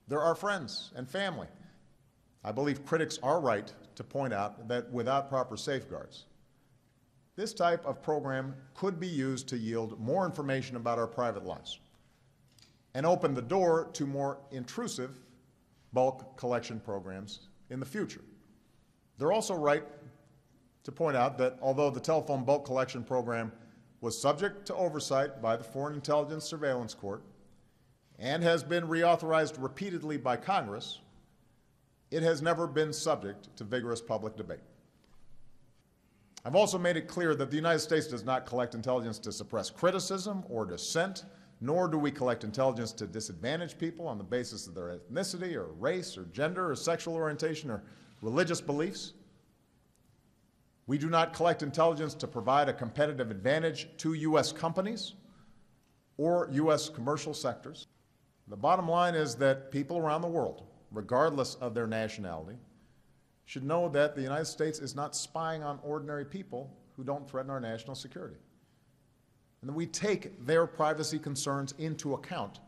They're our friends and family. I believe critics are right to point out that without proper safeguards, this type of program could be used to yield more information about our private lives and open the door to more intrusive bulk collection programs in the future. They're also right to point out that although the telephone bulk collection program was subject to oversight by the Foreign Intelligence Surveillance Court and has been reauthorized repeatedly by Congress, it has never been subject to vigorous public debate. I've also made it clear that the United States does not collect intelligence to suppress criticism or dissent, nor do we collect intelligence to disadvantage people on the basis of their ethnicity or race or gender or sexual orientation or religious beliefs. We do not collect intelligence to provide a competitive advantage to U.S. companies or U.S. commercial sectors. The bottom line is that people around the world, regardless of their nationality, should know that the United States is not spying on ordinary people who don't threaten our national security. And that we take their privacy concerns into account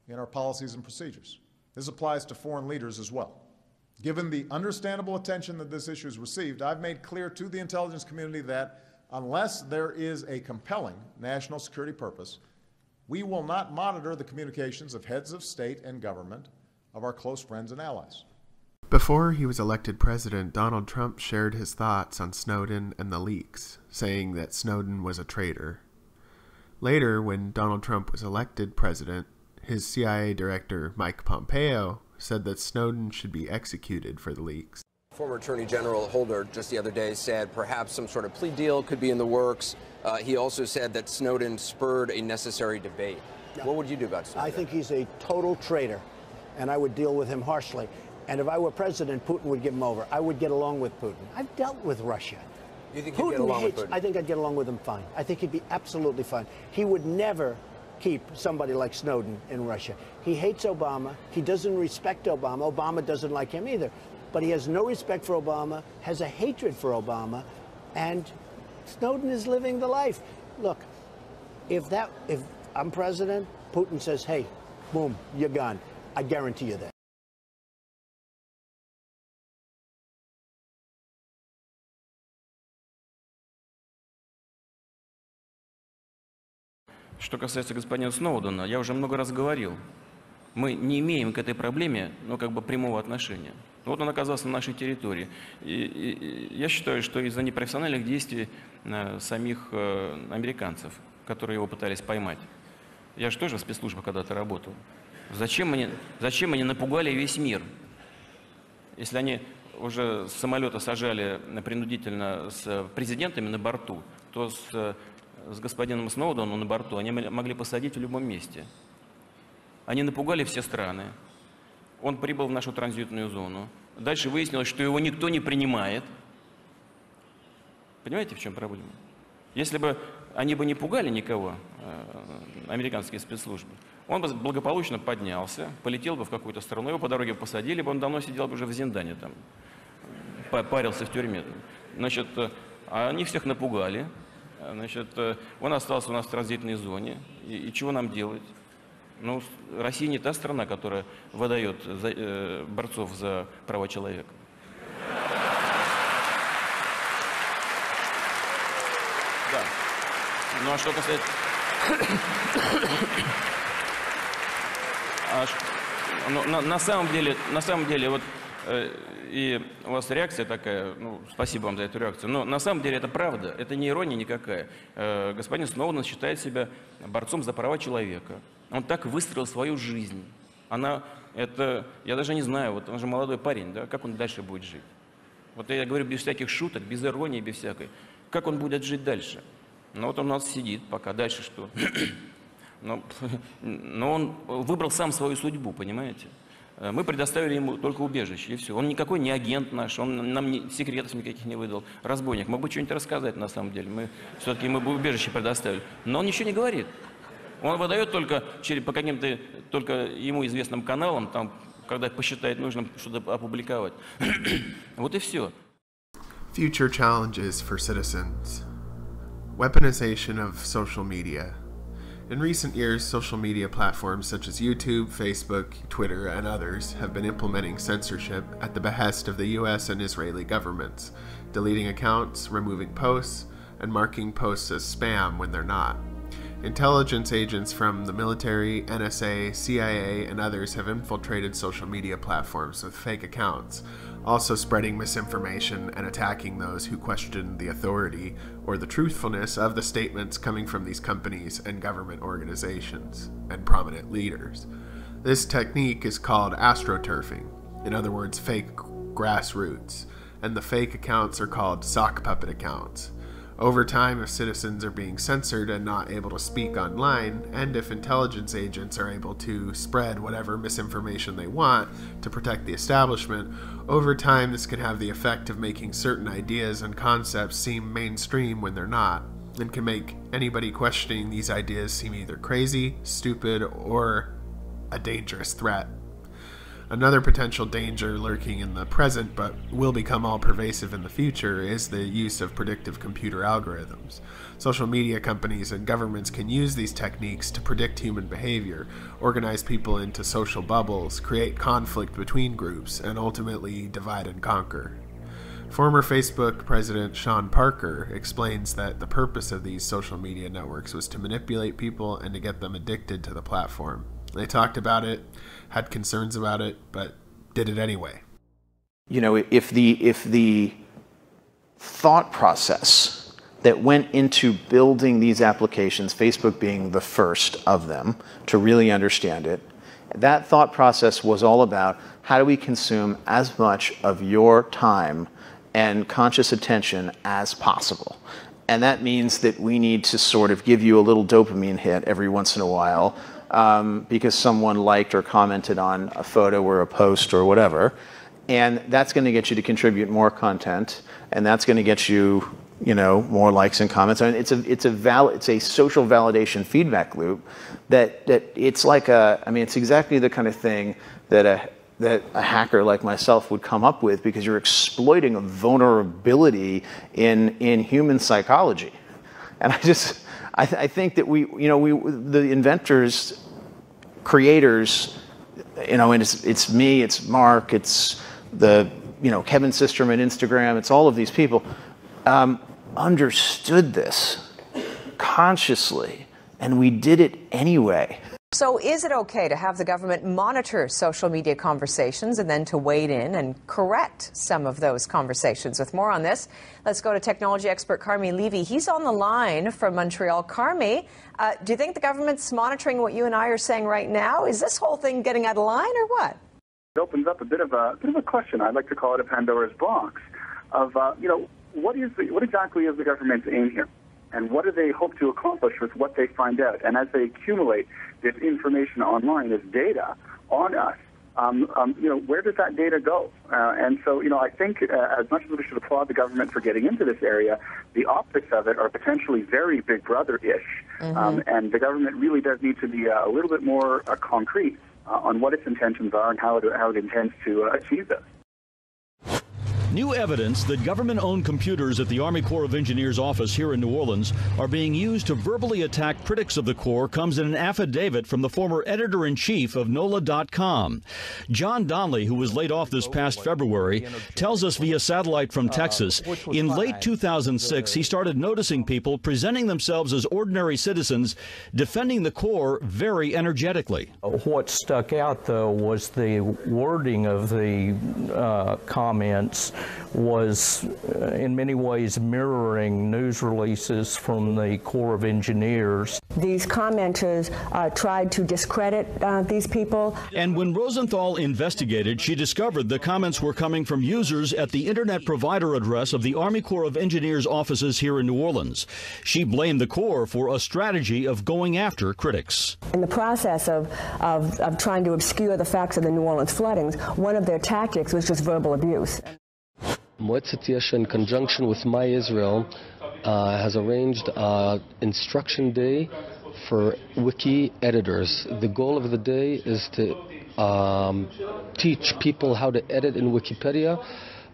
in our policies and procedures. This applies to foreign leaders as well. Given the understandable attention that this issue has received, I've made clear to the intelligence community that unless there is a compelling national security purpose, we will not monitor the communications of heads of state and government of our close friends and allies. Before he was elected president, Donald Trump shared his thoughts on Snowden and the leaks, saying that Snowden was a traitor. Later, when Donald Trump was elected president, his CIA director, Mike Pompeo, said that Snowden should be executed for the leaks. Former Attorney General Holder just the other day said perhaps some sort of plea deal could be in the works. He also said that Snowden spurred a necessary debate. Yeah. What would you do about Snowden? I think he's a total traitor, and I would deal with him harshly. And if I were president, Putin would give him over. I would get along with Putin. I've dealt with Russia. You think you'd get along with Putin? I think I'd get along with him fine. I think he'd be absolutely fine. He would never keep somebody like Snowden in Russia. He hates Obama. He doesn't respect Obama. Obama doesn't like him either. But he has no respect for Obama, has a hatred for Obama, and Snowden is living the life. Look, if I'm president, Putin says, hey, boom, you're gone. I guarantee you that. Что касается господина Сноудена, я уже много раз говорил, мы не имеем к этой проблеме, прямого отношения. Вот он оказался на нашей территории. И я считаю, что из-за непрофессиональных действий самих американцев, которые его пытались поймать. Я же тоже в спецслужбах когда-то работал. Зачем они напугали весь мир? Если они уже с самолета сажали принудительно с президентами на борту, то с господином Сноуденом на борту они могли посадить в любом месте. Они напугали все страны. Он прибыл в нашу транзитную зону. Дальше выяснилось, что его никто не принимает. Понимаете, в чем проблема? Если бы они не пугали никого, американские спецслужбы, он бы благополучно поднялся, полетел бы в какую-то страну, его по дороге посадили бы, он давно сидел бы уже в Зиндане, там, парился в тюрьме. Значит, они всех напугали. Значит, он остался у нас в транзитной зоне. И чего нам делать? Ну, Россия не та страна, которая выдает борцов за права человека. Да. Ну, а что касается... На самом деле, вот и у вас реакция такая, ну, спасибо вам за эту реакцию, но на самом деле это правда, это не ирония никакая. Господин Сноуден считает себя борцом за права человека. Он так выстроил свою жизнь. Я даже не знаю, вот он же молодой парень, да, как он дальше будет жить? Вот я говорю без всяких шуток, без иронии, без всякой. Как он будет жить дальше? Ну вот он у нас сидит пока, дальше что? Но он выбрал сам свою судьбу, понимаете? Мы предоставили ему только убежище, и все. Он никакой не агент наш, он нам секретов никаких не выдал. Разбойник. Мог бы что-нибудь рассказать на самом деле. Все-таки мы бы убежище предоставили. Но он ничего не говорит. Он выдает только по каким-то только ему известным каналам, там, когда посчитает нужным что-то опубликовать. Вот и все. Future challenges for citizens. Weaponization of social media. In recent years, social media platforms such as YouTube, Facebook, Twitter, and others have been implementing censorship at the behest of the US and Israeli governments, deleting accounts, removing posts, and marking posts as spam when they're not. Intelligence agents from the military, NSA, CIA, and others have infiltrated social media platforms with fake accounts, also spreading misinformation and attacking those who question the authority or the truthfulness of the statements coming from these companies and government organizations and prominent leaders. This technique is called astroturfing, in other words, fake grassroots, and the fake accounts are called sock puppet accounts. Over time, if citizens are being censored and not able to speak online, and if intelligence agents are able to spread whatever misinformation they want to protect the establishment, over time this can have the effect of making certain ideas and concepts seem mainstream when they're not, and can make anybody questioning these ideas seem either crazy, stupid, or a dangerous threat. Another potential danger lurking in the present but will become all-pervasive in the future is the use of predictive computer algorithms. Social media companies and governments can use these techniques to predict human behavior, organize people into social bubbles, create conflict between groups, and ultimately divide and conquer. Former Facebook President Sean Parker explains that the purpose of these social media networks was to manipulate people and to get them addicted to the platform. They talked about it, had concerns about it, but did it anyway. You know, if the thought process that went into building these applications, Facebook being the first of them to really understand it, that thought process was all about how do we consume as much of your time and conscious attention as possible. And that means that we need to sort of give you a little dopamine hit every once in a while because someone liked or commented on a photo or a post or whatever. And that's going to get you to contribute more content, and that's going to get you, you know, more likes and comments. I mean, it's a social validation feedback loop that it's like it's exactly the kind of thing that a hacker like myself would come up with, because you're exploiting a vulnerability in human psychology. And I think that the inventors, creators, and it's me, it's Mark, it's Kevin Systrom at Instagram, it's all of these people, understood this consciously, and we did it anyway. So is it okay to have the government monitor social media conversations and then to wade in and correct some of those conversations? With more on this, let's go to technology expert Carmi Levy. He's on the line from Montreal. Carmi, do you think the government's monitoring what you and I are saying right now? Is this whole thing getting out of line or what? It opens up a bit of a question. I'd like to call it a Pandora's box of, what exactly is the government's aim here? And what do they hope to accomplish with what they find out? And as they accumulate this information online, this data on us, where does that data go? And so, I think as much as we should applaud the government for getting into this area, the optics of it are potentially very Big Brother-ish. Mm-hmm. And the government really does need to be a little bit more concrete on what its intentions are and how it intends to achieve this. New evidence that government-owned computers at the Army Corps of Engineers office here in New Orleans are being used to verbally attack critics of the Corps comes in an affidavit from the former editor-in-chief of NOLA.com. John Donnelly, who was laid off this past February, tells us via satellite from Texas, in late 2006, he started noticing people presenting themselves as ordinary citizens, defending the Corps very energetically. What stuck out, though, was the wording of the comments was in many ways mirroring news releases from the Corps of Engineers. These commenters tried to discredit these people. And when Rosenthal investigated, she discovered the comments were coming from users at the internet provider address of the Army Corps of Engineers offices here in New Orleans. She blamed the Corps for a strategy of going after critics. In the process of trying to obscure the facts of the New Orleans floodings, one of their tactics was just verbal abuse. Moetzet Yesha, in conjunction with My Israel, has arranged Instruction Day for wiki editors. The goal of the day is to teach people how to edit in Wikipedia,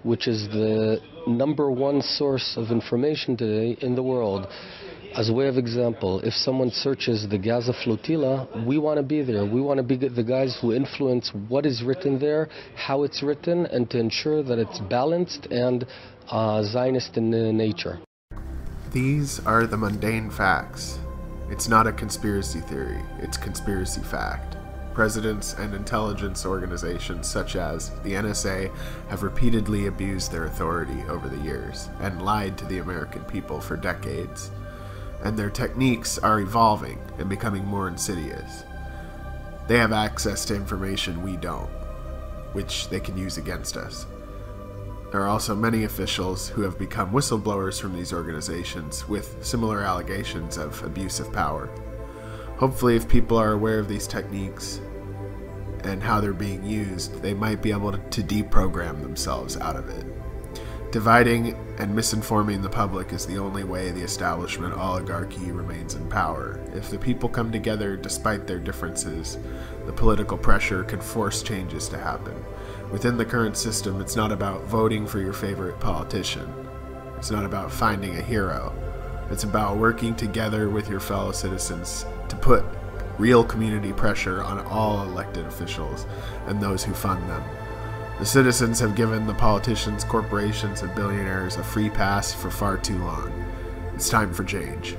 which is the #1 source of information today in the world. As a way of example, if someone searches the Gaza flotilla, we want to be there. We want to be the guys who influence what is written there, how it's written, and to ensure that it's balanced and Zionist in nature. These are the mundane facts. It's not a conspiracy theory, it's conspiracy fact. Presidents and intelligence organizations such as the NSA have repeatedly abused their authority over the years and lied to the American people for decades. And their techniques are evolving and becoming more insidious. They have access to information we don't, which they can use against us. There are also many officials who have become whistleblowers from these organizations with similar allegations of abuse of power. Hopefully, if people are aware of these techniques and how they're being used, they might be able to deprogram themselves out of it. Dividing and misinforming the public is the only way the establishment oligarchy remains in power. If the people come together despite their differences, the political pressure can force changes to happen. Within the current system, it's not about voting for your favorite politician. It's not about finding a hero. It's about working together with your fellow citizens to put real community pressure on all elected officials and those who fund them. The citizens have given the politicians, corporations, and billionaires a free pass for far too long. It's time for change.